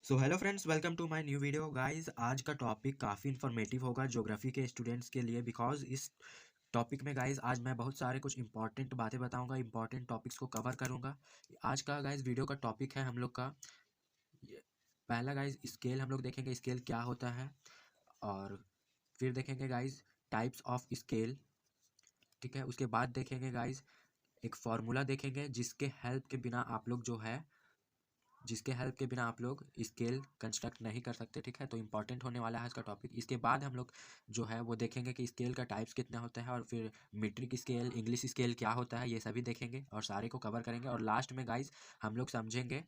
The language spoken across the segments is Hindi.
So hello friends, welcome to my new video guys. आज का टॉपिक काफ़ी इन्फॉर्मेटिव होगा ज्योग्राफी के स्टूडेंट्स के लिए, बिकॉज इस टॉपिक में गाइस आज मैं बहुत सारे कुछ इंपॉर्टेंट बातें बताऊंगा, इंपॉर्टेंट टॉपिक्स को कवर करूंगा। आज का गाइस वीडियो का टॉपिक है हम लोग का पहला गाइस स्केल। हम लोग देखेंगे स्केल क्या होता है, और फिर देखेंगे गाइस टाइप्स ऑफ स्केल। ठीक है, उसके बाद देखेंगे गाइस एक फॉर्मूला देखेंगे जिसके हेल्प के बिना आप लोग स्केल कंस्ट्रक्ट नहीं कर सकते। ठीक है, तो इंपॉर्टेंट होने वाला है इसका टॉपिक। इसके बाद हम लोग जो है वो देखेंगे कि स्केल का टाइप्स कितना होता है, और फिर मीट्रिक स्केल, इंग्लिश स्केल क्या होता है, ये सभी देखेंगे और सारे को कवर करेंगे। और लास्ट में गाइस हम लोग समझेंगे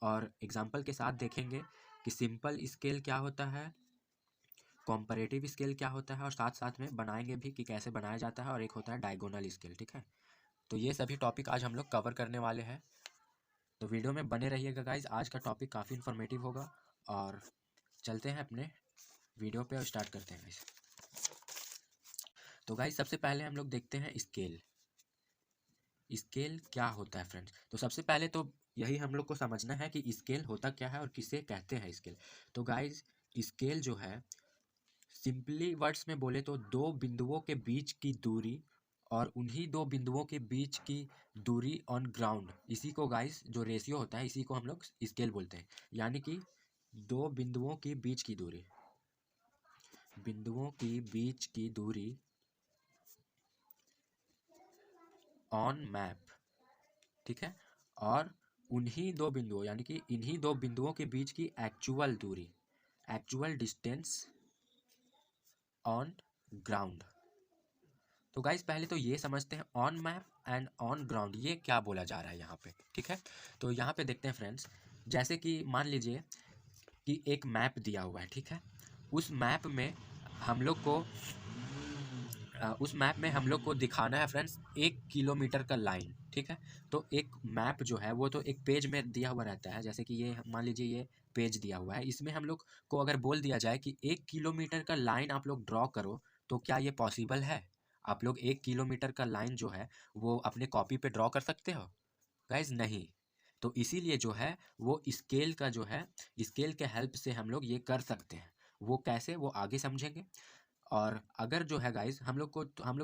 और एग्जाम्पल के साथ देखेंगे कि सिंपल स्केल क्या होता है, कॉम्परेटिव स्केल क्या होता है, और साथ साथ में बनाएंगे भी कि कैसे बनाया जाता है, और एक होता है डायगोनल स्केल। ठीक है, तो ये सभी टॉपिक आज हम लोग कवर करने वाले हैं, तो वीडियो में बने रहिएगा गाइज। आज का टॉपिक काफ़ी इन्फॉर्मेटिव होगा, और चलते हैं अपने वीडियो पे और स्टार्ट करते हैं गाइज। तो गाइज सबसे पहले हम लोग देखते हैं स्केल। स्केल क्या होता है फ्रेंड्स? तो सबसे पहले तो यही हम लोग को समझना है कि स्केल होता क्या है और किसे कहते हैं स्केल। तो गाइज स्केल जो है, सिंपली वर्ड्स में बोले तो दो बिंदुओं के बीच की दूरी और उन्हीं दो बिंदुओं के बीच की दूरी ऑन ग्राउंड, इसी को गाइस जो रेशियो होता है इसी को हम लोग स्केल बोलते हैं। यानी कि दो बिंदुओं के बीच की दूरी, बिंदुओं की बीच की दूरी ऑन मैप। ठीक है, और उन्हीं दो बिंदुओं यानी कि इन्हीं दो बिंदुओं के बीच की एक्चुअल दूरी, एक्चुअल डिस्टेंस ऑन ग्राउंड। तो गाइस पहले तो ये समझते हैं on map and on ground ये क्या बोला जा रहा है यहाँ पे। ठीक है, तो यहाँ पे देखते हैं फ्रेंड्स, जैसे कि मान लीजिए कि एक मैप दिया हुआ है। ठीक है, उस मैप में हम लोग को दिखाना है फ्रेंड्स 1 किलोमीटर का लाइन। ठीक है, तो एक मैप जो है वो तो एक पेज में दिया हुआ रहता है। जैसे कि ये मान लीजिए ये पेज दिया हुआ है, इसमें हम लोग को अगर बोल दिया जाए कि 1 किलोमीटर का लाइन आप लोग ड्रॉ करो, तो क्या ये पॉसिबल है? आप लोग 1 किलोमीटर का लाइन जो है वो अपने कॉपी पे ड्रॉ कर सकते हो? गाइज नहीं। तो इसीलिए जो है वो स्केल का जो है, स्केल के हेल्प से हम लोग ये कर सकते हैं। वो कैसे, वो आगे समझेंगे। और अगर जो है गाइज हम लोग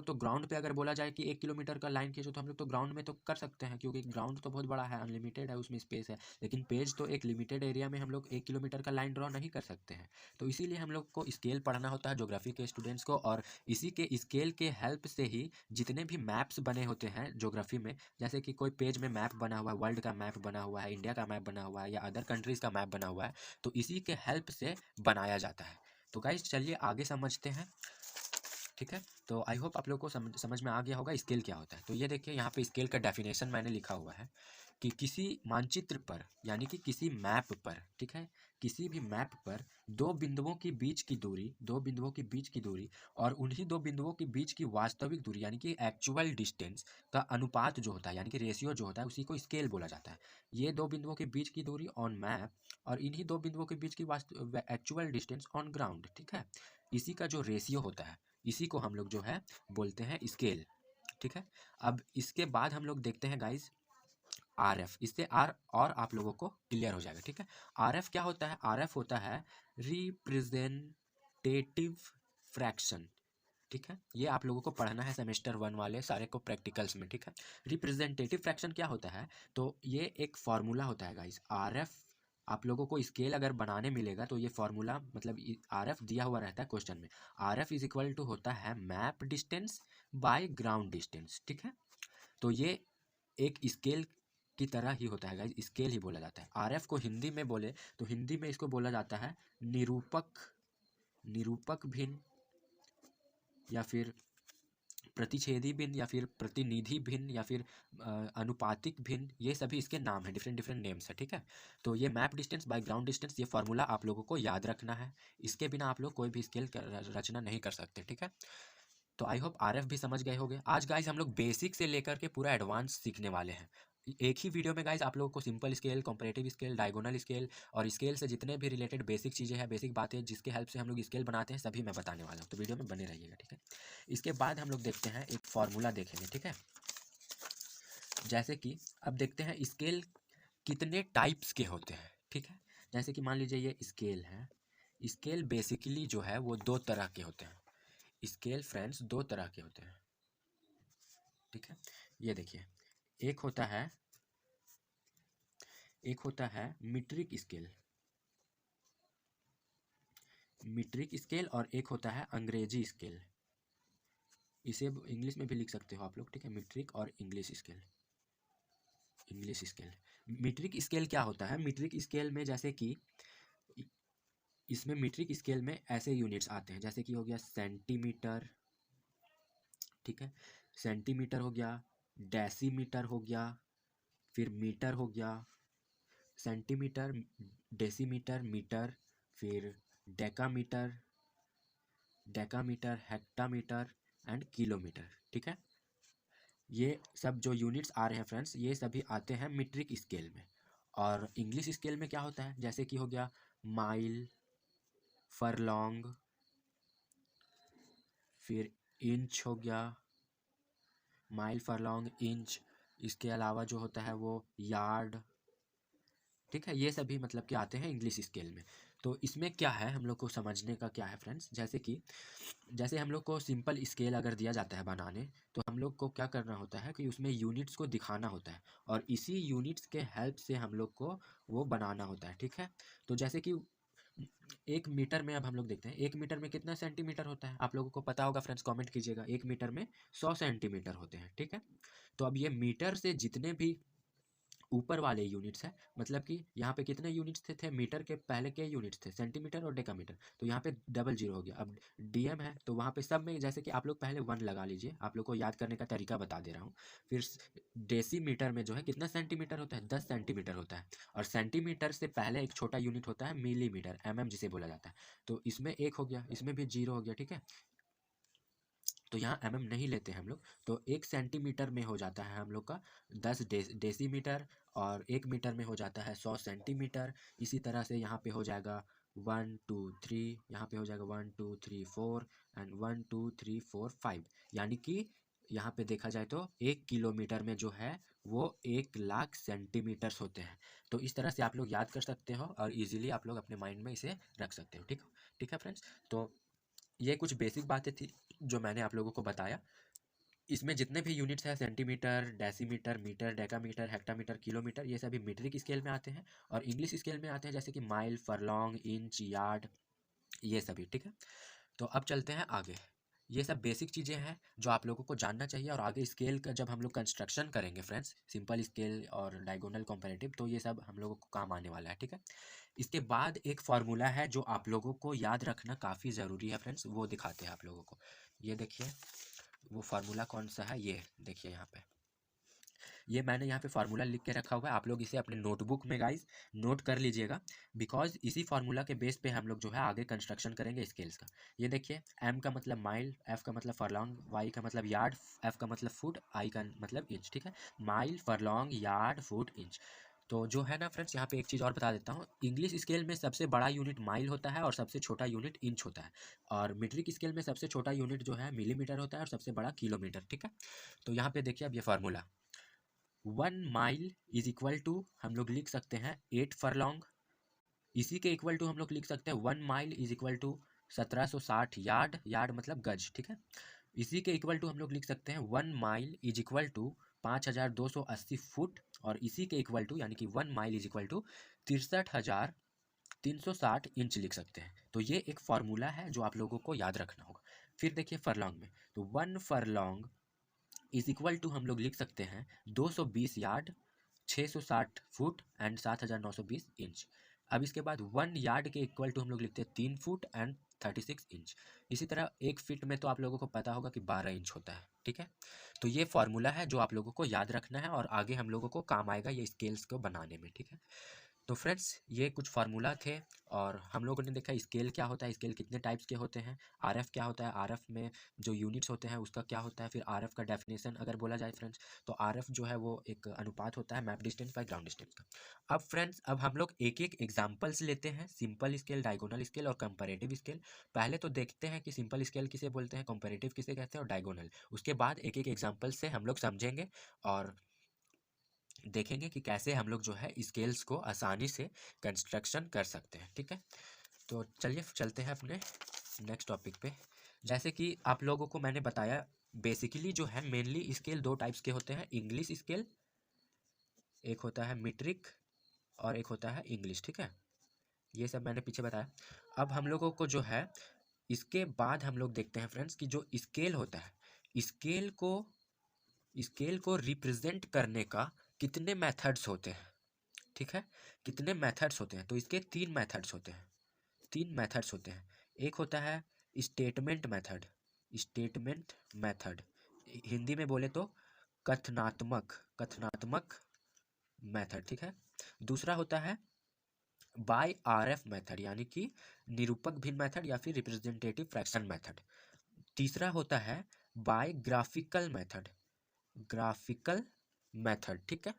तो ग्राउंड पे अगर बोला जाए कि 1 किलोमीटर का लाइन खींचो, तो हम लोग तो ग्राउंड में तो कर सकते हैं, क्योंकि ग्राउंड तो बहुत बड़ा है, अनलिमिटेड है, उसमें स्पेस है। लेकिन पेज तो एक लिमिटेड एरिया में हम लोग 1 किलोमीटर का लाइन ड्रॉ नहीं कर सकते हैं। तो इसीलिए हम लोग को स्केल पढ़ना होता है ज्योग्राफी के स्टूडेंट्स को, और इसी के स्केल के हेल्प से ही जितने भी मैप्स बने होते हैं ज्योग्राफी में, जैसे कि कोई पेज में मैप बना हुआ है, वर्ल्ड का मैप बना हुआ है, इंडिया का मैप बना हुआ है, या अदर कंट्रीज़ का मैप बना हुआ है, तो इसी के हेल्प से बनाया जाता है। तो गाइज चलिए आगे समझते हैं। ठीक है, तो आई होप आप लोग को समझ में आ गया होगा स्केल क्या होता है। तो ये देखिए यहाँ पे स्केल का डेफिनेशन मैंने लिखा हुआ है कि किसी मानचित्र पर यानी कि किसी मैप पर, ठीक है, किसी भी मैप पर दो बिंदुओं के बीच की दूरी, दो बिंदुओं के बीच की दूरी और उन्हीं दो बिंदुओं के बीच की वास्तविक दूरी यानी कि एक्चुअल डिस्टेंस का अनुपात जो होता है, यानी कि रेशियो जो होता है, उसी को स्केल बोला जाता है। ये दो बिंदुओं के बीच की दूरी ऑन मैप और इन्हीं दो बिंदुओं के बीच की एक्चुअल डिस्टेंस ऑन ग्राउंड। ठीक है, इसी का जो रेशियो होता है इसी को हम लोग जो है बोलते हैं स्केल। ठीक है, अब इसके बाद हम लोग देखते हैं गाइज आर एफ। इससे आर और आप लोगों को क्लियर हो जाएगा। ठीक है, आर एफ क्या होता है? आर एफ होता है रिप्रेजेंटेटिव फ्रैक्शन। ठीक है, ये आप लोगों को पढ़ना है सेमेस्टर 1 वाले सारे को प्रैक्टिकल्स में। ठीक है, रिप्रेजेंटेटिव फ्रैक्शन क्या होता है? तो ये एक फॉर्मूला होता है गाइस। आर एफ आप लोगों को स्केल अगर बनाने मिलेगा तो ये फॉर्मूला, मतलब आर एफ दिया हुआ रहता है क्वेश्चन में। R F is equal to होता है map distance by ground distance. ठीक है, तो ये एक स्केल की तरह ही होता है गाइस, स्केल ही बोला जाता है। आर एफ को हिंदी में बोले तो हिंदी में इसको बोला जाता है निरूपक भिन्न, या फिर प्रतिच्छेदी भिन्न, या फिर प्रतिनिधि भिन्न, या फिर अनुपातिक भिन्न। ये सभी इसके नाम हैं, डिफरेंट डिफरेंट नेम्स है। ठीक है, तो ये map distance by ground distance, ये फॉर्मूला आप लोगों को याद रखना है। इसके बिना आप लोग कोई भी स्केल रचना नहीं कर सकते। ठीक है, तो आई होप आरएफ भी समझ गए होंगे। आज गाइस हम लोग बेसिक से लेकर के पूरा एडवांस सीखने वाले हैं। एक ही वीडियो में गाइस आप लोगों को simple scale, comparative scale, diagonal scale और स्केल से जितने भी रिलेटेड बेसिक चीज़ें हैं, बेसिक बातें जिसके हेल्प से हम लोग स्केल बनाते हैं, सभी मैं बताने वाला हूँ। तो वीडियो में बने रहिएगा। ठीक है, इसके बाद हम लोग देखते हैं एक फॉर्मूला देखेंगे। ठीक है, जैसे कि अब देखते हैं स्केल कितने टाइप्स के होते हैं। ठीक है, जैसे कि मान लीजिए ये स्केल है। स्केल बेसिकली जो है वो दो तरह के होते हैं। स्केल फ्रेंड्स दो तरह के होते हैं, ठीक है। ये देखिए, एक होता है मीट्रिक स्केल, और एक होता है अंग्रेजी स्केल। इसे इंग्लिश में भी लिख सकते हो आप लोग, ठीक है, मीट्रिक और इंग्लिश स्केल। मीट्रिक स्केल क्या होता है? मीट्रिक स्केल में जैसे कि इसमें मीट्रिक स्केल में ऐसे यूनिट्स आते हैं, जैसे कि हो गया सेंटीमीटर, ठीक है, सेंटीमीटर हो गया, डेसीमीटर हो गया, फिर मीटर हो गया, सेंटीमीटर, डेसीमीटर, मीटर, फिर डेकामीटर, हेक्टामीटर एंड किलोमीटर, ठीक है। ये सब जो यूनिट्स आ रहे हैं फ्रेंड्स, ये सभी आते हैं मीट्रिक स्केल में। और इंग्लिश स्केल में क्या होता है? जैसे कि हो गया माइल, फरलॉन्ग, फिर इंच हो गया, माइल, फरलॉन्ग, इंच। इसके अलावा जो होता है वो यार्ड, ठीक है। ये सभी मतलब कि आते हैं इंग्लिश स्केल में। तो इसमें क्या है, हम लोग को समझने का क्या है फ्रेंड्स, जैसे हम लोग को सिंपल स्केल अगर दिया जाता है बनाने, तो हम लोग को क्या करना होता है कि उसमें यूनिट्स को दिखाना होता है, और इसी यूनिट्स के हेल्प से हम लोग को वो बनाना होता है, ठीक है। तो जैसे कि 1 मीटर में अब हम लोग देखते हैं 1 मीटर में कितना सेंटीमीटर होता है, आप लोगों को पता होगा फ्रेंड्स, कमेंट कीजिएगा। 1 मीटर में 100 सेंटीमीटर होते हैं, ठीक है। तो अब ये मीटर से जितने भी ऊपर वाले यूनिट्स है, मतलब कि यहाँ पे कितने यूनिट्स थे मीटर के पहले के यूनिट्स थे सेंटीमीटर और डेकामीटर, तो यहाँ पे डबल जीरो हो गया। अब डीएम है तो वहाँ पे सब में जैसे कि आप लोग पहले 1 लगा लीजिए, आप लोग को याद करने का तरीका बता दे रहा हूँ। फिर डेसीमीटर में जो है कितना सेंटीमीटर होता है, 10 सेंटीमीटर होता है। और सेंटीमीटर से पहले एक छोटा यूनिट होता है मिलीमीटर, जिसे बोला जाता है। तो इसमें 1 हो गया, इसमें भी 0 हो गया, ठीक है। तो यहाँ नहीं लेते हैं हम लोग। तो 1 सेंटीमीटर में हो जाता है हम लोग का 10 डेसीमीटर, और 1 मीटर में हो जाता है 100 सेंटीमीटर। इसी तरह से यहाँ पे हो जाएगा 1 2 3, यहाँ पे हो जाएगा 1 2 3 4 एंड 1 2 3 4 5। यानी कि यहाँ पे देखा जाए तो 1 किलोमीटर में जो है वो 1 लाख सेंटीमीटर्स होते हैं। तो इस तरह से आप लोग याद कर सकते हो और इजीली आप लोग अपने माइंड में इसे रख सकते हो, ठीक है फ्रेंड्स। तो ये कुछ बेसिक बातें थी जो मैंने आप लोगों को बताया। इसमें जितने भी यूनिट्स हैं centimetre, decimetre, metre, decametre, hectometre, kilometre, ये सभी मीट्रिक स्केल में आते हैं। और इंग्लिश स्केल में आते हैं जैसे कि माइल, फरलॉन्ग, इंच, यार्ड, ये सभी, ठीक है। तो अब चलते हैं आगे। ये सब बेसिक चीज़ें हैं जो आप लोगों को जानना चाहिए, और आगे स्केल का जब हम लोग कंस्ट्रक्शन करेंगे फ्रेंड्स, सिंपल स्केल और डायगोनल कंपैरेटिव, तो ये सब हम लोगों को काम आने वाला है, ठीक है। इसके बाद एक फार्मूला है जो आप लोगों को याद रखना काफ़ी ज़रूरी है फ्रेंड्स, वो दिखाते हैं आप लोगों को। ये देखिए वो फार्मूला कौन सा है, ये देखिए यहाँ पे, ये मैंने यहाँ पे फार्मूला लिख के रखा हुआ है। आप लोग इसे अपने नोटबुक में गाइस नोट कर लीजिएगा, बिकॉज इसी फार्मूला के बेस पे हम लोग जो है आगे कंस्ट्रक्शन करेंगे स्केल्स का। ये देखिए, एम का मतलब माइल, एफ का मतलब फरलॉन्ग, वाई का मतलब यार्ड, एफ का मतलब फुट, आई का मतलब इंच, ठीक है। Mile, furlong, yard, foot, inch. तो जो है ना फ्रेंड्स, यहाँ पे एक चीज़ और बता देता हूँ, इंग्लिश स्केल में सबसे बड़ा यूनिट माइल होता है और सबसे छोटा यूनिट इंच होता है। और मीट्रिक स्केल में सबसे छोटा यूनिट जो है मिलीमीटर होता है और सबसे बड़ा किलोमीटर, ठीक है। तो यहाँ पे देखिए अब ये formula, 1 mile is equal to हम लोग लिख सकते हैं 8 फरलॉन्ग। इसी के इक्वल टू हम लोग लिख सकते हैं 1 mile is equal to 1760 yard, yard मतलब गज, ठीक है। इसी के इक्वल टू हम लोग लिख सकते हैं 1 mile is equal to 5280 foot, और इसी के इक्वल टू यानी कि 1 mile is equal to 63,360 inch लिख सकते हैं। तो ये एक फार्मूला है जो आप लोगों को याद रखना होगा। फिर देखिए फरलॉन्ग में, तो 1 फरलॉन्ग इज इक्वल टू हम लोग लिख सकते हैं 220 यार्ड, 660 फुट एंड 7920 इंच। अब इसके बाद 1 यार्ड के इक्वल टू हम लोग लिखते हैं 3 फुट एंड 36 इंच। इसी तरह 1 फीट में तो आप लोगों को पता होगा कि 12 इंच होता है, ठीक है। तो ये फार्मूला है जो आप लोगों को याद रखना है और आगे हम लोगों को काम आएगा ये स्केल्स को बनाने में, ठीक है। तो फ्रेंड्स ये कुछ फार्मूला थे, और हम लोगों ने देखा स्केल क्या होता है, स्केल कितने टाइप्स के होते हैं, आरएफ क्या होता है, आरएफ में जो यूनिट्स होते हैं उसका क्या होता है, फिर आरएफ का डेफिनेशन अगर बोला जाए फ्रेंड्स, तो आरएफ जो है वो एक अनुपात होता है map distance by ground distance का। अब फ्रेंड्स अब हम लोग एक एक एग्जाम्पल्स लेते हैं, सिंपल स्केल, डायगोनल स्केल और कंपैरेटिव स्केल। पहले तो देखते हैं कि सिंपल स्केल किसे बोलते हैं, कंपैरेटिव किसे कहते हैं और डायगोनल। उसके बाद एक एक एग्जाम्पल से हम लोग समझेंगे और देखेंगे कि कैसे हम लोग जो है स्केल्स को आसानी से कंस्ट्रक्शन कर सकते हैं। ठीक है, तो चलिए चलते हैं अपने नेक्स्ट टॉपिक पे। जैसे कि आप लोगों को मैंने बताया, बेसिकली जो है मेनली स्केल दो टाइप्स के होते हैं, इंग्लिश स्केल, एक होता है मीट्रिक और एक होता है इंग्लिश। ठीक है, ये सब मैंने पीछे बताया। अब हम लोगों को जो है इसके बाद हम लोग देखते हैं फ्रेंड्स कि जो स्केल होता है, स्केल को रिप्रेजेंट करने का कितने मेथड्स होते हैं। ठीक है, कितने मेथड्स होते हैं, तो इसके तीन मेथड्स होते हैं, तीन मेथड्स होते हैं। एक होता है statement method, statement method Hindi में बोले तो कथनात्मक, कथनात्मक मेथड। ठीक है, दूसरा होता है बाय आरएफ मेथड यानी कि निरूपक भिन्न मेथड या फिर रिप्रेजेंटेटिव फ्रैक्शन मेथड। तीसरा होता है by graphical method, graphical method. ठीक है,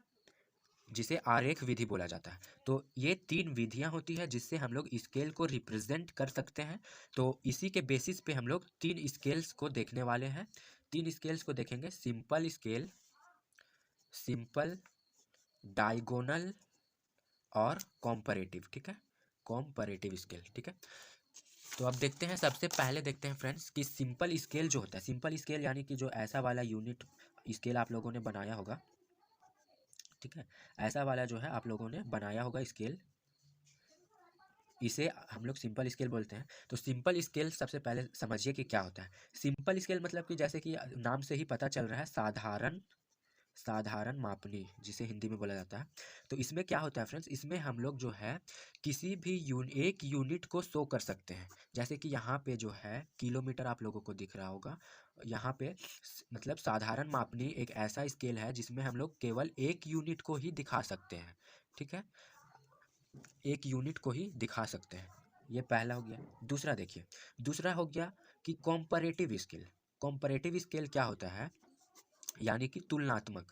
जिसे आरेख विधि बोला जाता है। तो ये तीन विधियां होती है जिससे हम लोग स्केल को रिप्रेजेंट कर सकते हैं। तो इसी के बेसिस पे हम लोग तीन स्केल्स को देखने वाले हैं। तीन स्केल्स को देखेंगे, सिंपल स्केल, सिंपल, डायगोनल और कॉम्परेटिव। ठीक है, कॉम्परेटिव स्केल। ठीक है, तो अब देखते हैं, सबसे पहले देखते हैं फ्रेंड्स कि सिंपल स्केल जो होता है, सिंपल स्केल यानी कि जो ऐसा वाला यूनिट स्केल आप लोगों ने बनाया होगा। ठीक है, ऐसा वाला जो है आप लोगों ने बनाया होगा स्केल, इसे हम लोग सिंपल स्केल बोलते हैं। तो सिंपल स्केल सबसे पहले समझिए कि क्या होता है। सिंपल स्केल मतलब कि जैसे कि नाम से ही पता चल रहा है, साधारण, साधारण मापनी जिसे हिंदी में बोला जाता है। तो इसमें क्या होता है फ्रेंड्स, इसमें हम लोग जो है किसी भी एक यूनिट को शो कर सकते हैं। जैसे कि यहाँ पे जो है किलोमीटर आप लोगों को दिख रहा होगा, यहाँ पे मतलब साधारण मापनी एक ऐसा स्केल है जिसमें हम लोग केवल एक यूनिट को ही दिखा सकते हैं। ठीक है, एक यूनिट को ही दिखा सकते हैं, ये पहला हो गया। दूसरा देखिए, दूसरा हो गया कि कॉम्परेटिव स्केल। कॉम्परेटिव स्केल क्या होता है, यानी कि तुलनात्मक,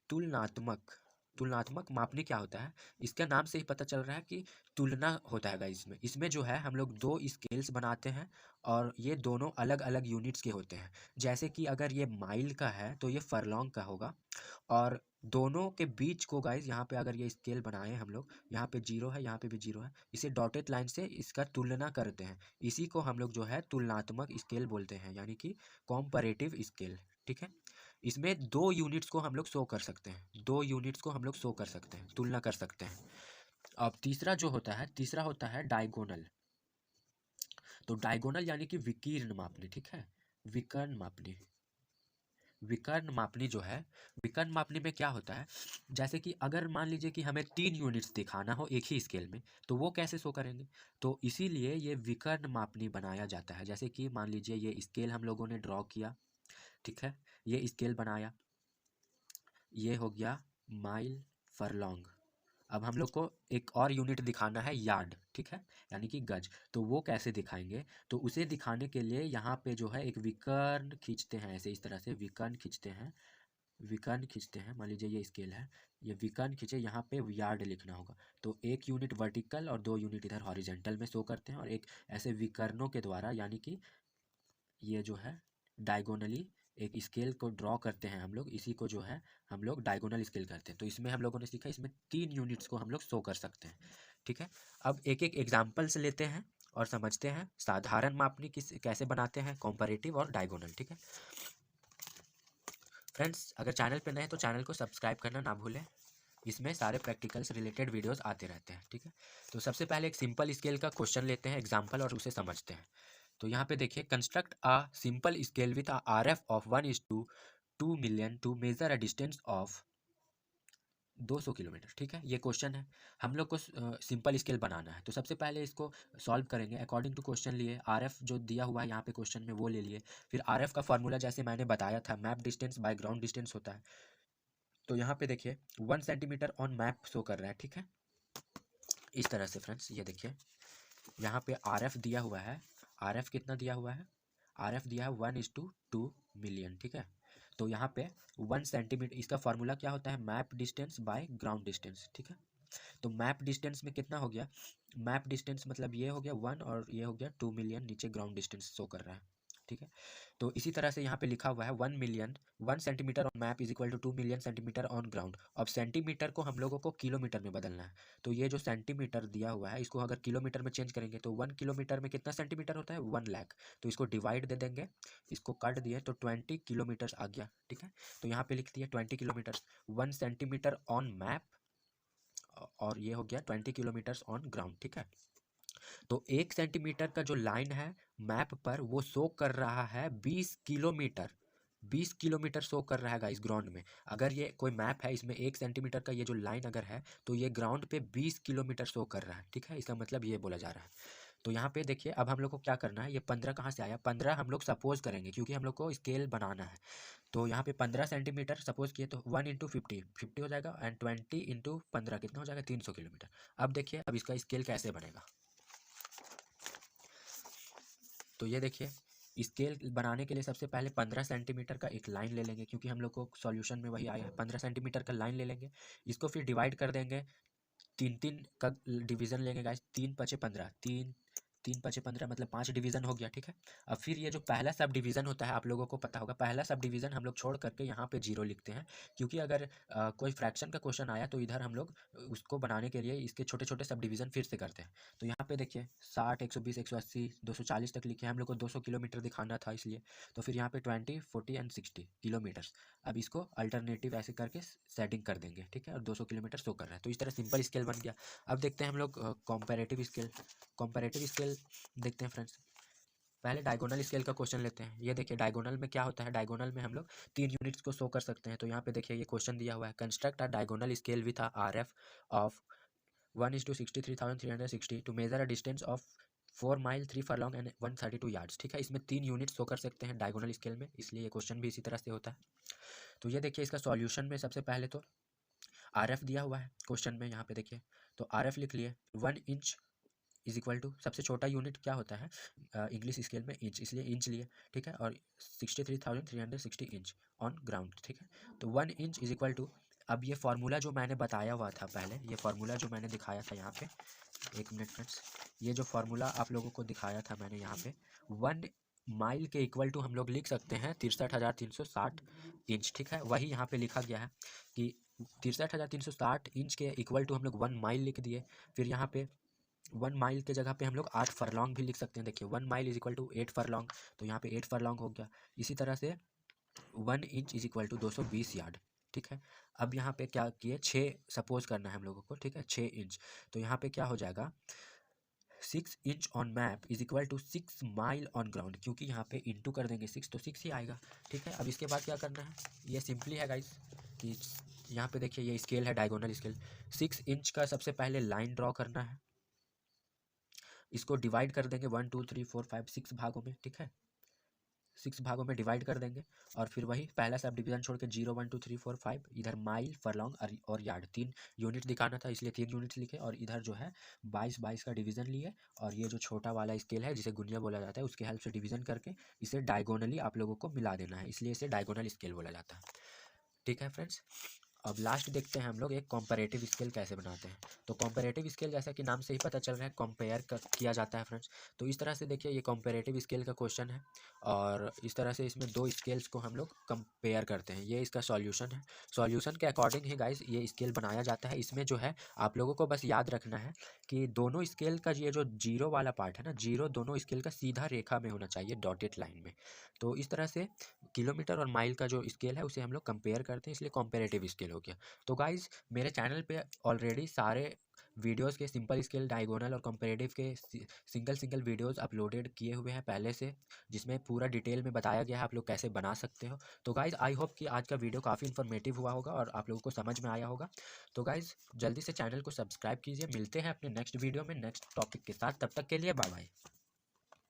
तुलनात्मक, तुलनात्मक मापनी क्या होता है, इसका नाम से ही पता चल रहा है कि तुलना होता है इसमें। इसमें जो है हम लोग दो स्केल्स बनाते हैं और ये दोनों अलग अलग यूनिट्स के होते हैं। जैसे कि अगर ये माइल का है तो ये फरलॉन्ग का होगा, और दोनों के बीच को गाइज यहाँ पे अगर ये स्केल बनाए हम लोग, यहाँ पे जीरो है, यहाँ पे भी जीरो है, इसे डॉटेड लाइन से इसका तुलना करते हैं, इसी को हम लोग जो है तुलनात्मक स्केल बोलते हैं, यानी कि कॉम्परेटिव स्केल। ठीक है, इसमें दो यूनिट्स को हम लोग शो कर सकते हैं, दो यूनिट्स को हम लोग शो कर सकते हैं, तुलना कर सकते हैं। अब तीसरा जो होता है, तीसरा होता है डायगोनल। तो डायगोनल यानी कि विकीर्ण मापनी। ठीक है, विकर्ण मापनी, विकर्ण मापनी जो है, विकर्ण मापनी में क्या होता है, जैसे कि अगर मान लीजिए कि हमें तीन यूनिट्स दिखाना हो एक ही स्केल में, तो वो कैसे शो करेंगे, तो इसीलिए ये विकर्ण मापनी बनाया जाता है। जैसे कि मान लीजिए ये स्केल हम लोगों ने ड्रॉ किया, ठीक है, ये स्केल बनाया, ये हो गया माइल, फरलॉन्ग। अब हम लोग को एक और यूनिट दिखाना है यार्ड। ठीक है, यानी कि गज। तो वो कैसे दिखाएंगे, तो उसे दिखाने के लिए यहाँ पे जो है एक विकर्ण खींचते हैं, ऐसे इस तरह से विकर्ण खींचते हैं, विकर्ण खींचते हैं। मान लीजिए ये स्केल है, ये विकर्ण खींचे, यहाँ पे यार्ड लिखना होगा। तो एक यूनिट वर्टिकल और दो यूनिट इधर हॉरिजेंटल में शो करते हैं, और एक ऐसे विकर्णों के द्वारा, यानी कि ये जो है डायगोनली एक स्केल को ड्रॉ करते हैं हम लोग, इसी को जो है हम लोग डायगोनल स्केल करते हैं। तो इसमें हम लोगों ने सीखा, इसमें तीन यूनिट्स को हम लोग शो कर सकते हैं। ठीक है, अब एक एक एग्जाम्पल्स लेते हैं और समझते हैं साधारण मापनी किस कैसे बनाते हैं, कॉम्परेटिव और डायगोनल। ठीक है फ्रेंड्स, अगर चैनल पे नए हैं तो चैनल को सब्सक्राइब करना ना भूलें, इसमें सारे प्रैक्टिकल से रिलेटेड वीडियोस आते रहते हैं। ठीक है, तो सबसे पहले एक सिंपल स्केल का क्वेश्चन लेते हैं एग्जाम्पल और उसे समझते हैं। तो यहाँ पे देखिए, construct a simple scale with a RF of 1:2 million to measure a distance of 200 kilometre. ठीक है, ये क्वेश्चन है, हम लोग को सिंपल स्केल बनाना है। तो सबसे पहले इसको सॉल्व करेंगे अकॉर्डिंग टू क्वेश्चन लिए, RF जो दिया हुआ है यहाँ पे क्वेश्चन में वो ले लिए। फिर RF का फॉर्मूला जैसे मैंने बताया था, map distance by ground distance होता है। तो यहाँ पे देखिए 1 सेंटीमीटर ऑन मैप शो कर रहा है। ठीक है, इस तरह से फ्रेंड्स, ये देखिए यहाँ पे RF दिया हुआ है, RF कितना दिया हुआ है, RF दिया है 1:2 मिलियन। ठीक है, तो यहाँ पे 1 सेंटीमीटर, इसका फॉर्मूला क्या होता है, map distance by ground distance. ठीक है, तो मैप डिस्टेंस में कितना हो गया, मैप डिस्टेंस मतलब ये हो गया 1 और ये हो गया 2 मिलियन, नीचे ग्राउंड डिस्टेंस शो कर रहा है। ठीक है। तो इसी तरह से यहाँ पे लिखा हुआ है 1 centimetre on map is equal to 2 million centimetre on ground. अब सेंटीमीटर को हम लोगों को किलोमीटर में बदलना है। तो ये जो सेंटीमीटर दिया हुआ है इसको अगर किलोमीटर में चेंज करेंगे तो 1 किलोमीटर में कितना सेंटीमीटर होता है, 1 लाख। तो इसको डिवाइड दे देंगे, इसको काट दिए तो 20 किलोमीटर्स आ गया, ठीक है। तो यहाँ पे लिख दिए 20 किलोमीटर्स, 1 सेंटीमीटर ऑन मैप, और ये हो गया 20 किलोमीटर्स ऑन ग्राउंड, ठीक है। तो 1 सेंटीमीटर का जो लाइन है मैप पर वो शो कर रहा है 20 किलोमीटर, 20 किलोमीटर शो कर रहा है गाइस ग्राउंड में। अगर ये कोई मैप है, इसमें 1 सेंटीमीटर का ये जो लाइन अगर है तो ये ग्राउंड पे 20 किलोमीटर शो कर रहा है, ठीक है। इसका मतलब ये बोला जा रहा है। तो यहाँ पे देखिए अब हम लोग को क्या करना है, ये 15 कहाँ से आया, 15 हम लोग सपोज करेंगे क्योंकि हम लोग को स्केल बनाना है। तो यहाँ पे 15 सेंटीमीटर सपोज किए तो 1 × 50 हो जाएगा, एंड 20 × 15 कितना हो जाएगा, 300 किलोमीटर। अब देखिए अब इसका स्केल कैसे बनेगा। तो ये देखिए स्केल बनाने के लिए सबसे पहले 15 सेंटीमीटर का एक लाइन ले लेंगे, क्योंकि हम लोग को सॉल्यूशन में वही आया है। 15 सेंटीमीटर का लाइन ले लेंगे, इसको फिर डिवाइड कर देंगे, 3 का डिवीज़न लेंगे गाइस, 3×5 = 15, 3×5 = 15 मतलब 5 डिवीज़न हो गया, ठीक है। अब फिर ये जो पहला सब डिवीज़न होता है आप लोगों को पता होगा, पहला सब डिवीज़न हम लोग छोड़ करके यहाँ पे 0 लिखते हैं, क्योंकि अगर कोई फ्रैक्शन का क्वेश्चन आया तो इधर हम लोग उसको बनाने के लिए इसके छोटे छोटे सब डिवीज़न फिर से करते हैं। तो यहाँ पे देखिए 60, 120, 180, 240 तक लिखे, हम लोग को 200 किलोमीटर दिखाना था इसलिए। तो फिर यहाँ पे 20, 40 एंड 60 किलोमीटर्स। अब इसको अल्टरनेटिव ऐसे करके सेटिंग कर देंगे, ठीक है, और 200 किलोमीटर शो कर रहा है। तो इस तरह सिंपल स्केल बन गया। अब देखते हैं हम लोग कॉम्पैरेटिव स्केल। कॉम्पैरेटिव स्केल देखते हैं फ्रेंड्स। पहले डायगोनल स्केल का क्वेश्चन लेते हैं। ये देखिए डायगोनल में क्या होता है, डायगोनल में हम लोग 3 यूनिट्स को शो कर सकते हैं। तो यहाँ पे देखिए ये क्वेश्चन दिया हुआ है, construct a diagonal scale with RF of 1:63,360 to measure a distance of 4 mile 3 furlong and 132 yards, ठीक है। इसमें 3 यूनिट शो कर सकते हैं डायगोनल स्केल में, इसलिए ये क्वेश्चन भी इसी तरह से होता है। तो ये देखिए इसका सॉल्यूशन में सबसे पहले तो RF दिया हुआ है क्वेश्चन में, यहाँ पे देखिए तो RF लिख लिए, 1 इंच इज इक्वल टू, सबसे छोटा यूनिट क्या होता है इंग्लिश स्केल में, इंच, इसलिए इंच लिए, ठीक है, और 63,360 इंच ऑन ग्राउंड, ठीक है। तो 1 इंच इज इक्वल टू, अब ये फार्मूला जो मैंने बताया हुआ था पहले, ये फार्मूला जो मैंने दिखाया था यहाँ पे, 1 मिनट फ्रेंड्स, ये जो फार्मूला आप लोगों को दिखाया था मैंने यहाँ पे, 1 माइल के इक्वल टू हम लोग लिख सकते हैं 63,360 इंच, ठीक है। वही यहाँ पे लिखा गया है कि 63,360 इंच के इक्वल टू हम लोग 1 माइल लिख दिए। फिर यहाँ पे 1 माइल के जगह पे हम लोग 8 फरलॉन्ग भी लिख सकते हैं। देखिए 1 mile is equal to 8 furlong, तो यहाँ पे 8 फरलॉन्ग हो गया। इसी तरह से 1 inch is equal to 220 yard, ठीक है। अब यहाँ पे क्या किए, 6 सपोज करना है हम लोगों को, ठीक है, 6 इंच। तो यहाँ पे क्या हो जाएगा, 6 inch on map is equal to 6 mile on ground, क्योंकि यहाँ पे इंटू कर देंगे 6 तो 6 ही आएगा, ठीक है। अब इसके बाद क्या करना है, ये सिंपली है गाइस कि यहाँ पे देखिए ये स्केल है डायगोनल स्केल, 6 इंच का सबसे पहले लाइन ड्रॉ करना है, इसको डिवाइड कर देंगे 1 2 3 4 5 6 भागों में, ठीक है, 6 भागों में डिवाइड कर देंगे। और फिर वही पहला सब डिवीजन छोड़ के 0 1 2 3 4 5, इधर माइल फरलॉन्ग और यार्ड 3 यूनिट दिखाना था, इसलिए 3 यूनिट्स लिखे, और इधर जो है 22 का डिवीजन लिए, और ये जो छोटा वाला स्केल है जिसे गुनिया बोला जाता है उसके हेल्प से डिवीजन करके इसे डायगोनली आप लोगों को मिला देना है, इसलिए इसे डायगोनल स्केल बोला जाता है, ठीक है फ्रेंड्स। अब लास्ट देखते हैं हम लोग एक कॉम्पैरेटिव स्केल कैसे बनाते हैं। तो कॉम्पैरेटिव स्केल जैसा कि नाम से ही पता चल रहा है कंपेयर किया जाता है फ्रेंड्स। तो इस तरह से देखिए ये कॉम्पैरेटिव स्केल का क्वेश्चन है, और इस तरह से इसमें 2 स्केल्स को हम लोग कंपेयर करते हैं। ये इसका सॉल्यूशन है, सॉल्यूशन के अकॉर्डिंग ही गाइस ये स्केल बनाया जाता है। इसमें जो है आप लोगों को बस याद रखना है कि दोनों स्केल का ये जो जीरो वाला पार्ट है ना, जीरो दोनों स्केल का सीधा रेखा में होना चाहिए, डॉटेड लाइन में। तो इस तरह से किलोमीटर और माइल का जो स्केल है उसे हम लोग कंपेयर करते हैं, इसलिए कॉम्पैरेटिव स्केल हो गया। तो गाइज मेरे चैनल पे ऑलरेडी सारे वीडियोस के सिंपल स्केल, डायगोनल और कंपैरेटिव के सिंगल वीडियोस अपलोडेड किए हुए हैं पहले से, जिसमें पूरा डिटेल में बताया गया है आप लोग कैसे बना सकते हो। तो गाइज आई होप कि आज का वीडियो काफ़ी इन्फॉर्मेटिव हुआ होगा और आप लोगों को समझ में आया होगा। तो गाइज जल्दी से चैनल को सब्सक्राइब कीजिए, मिलते हैं अपने नेक्स्ट वीडियो में नेक्स्ट टॉपिक के साथ, तब तक के लिए बाय बाय।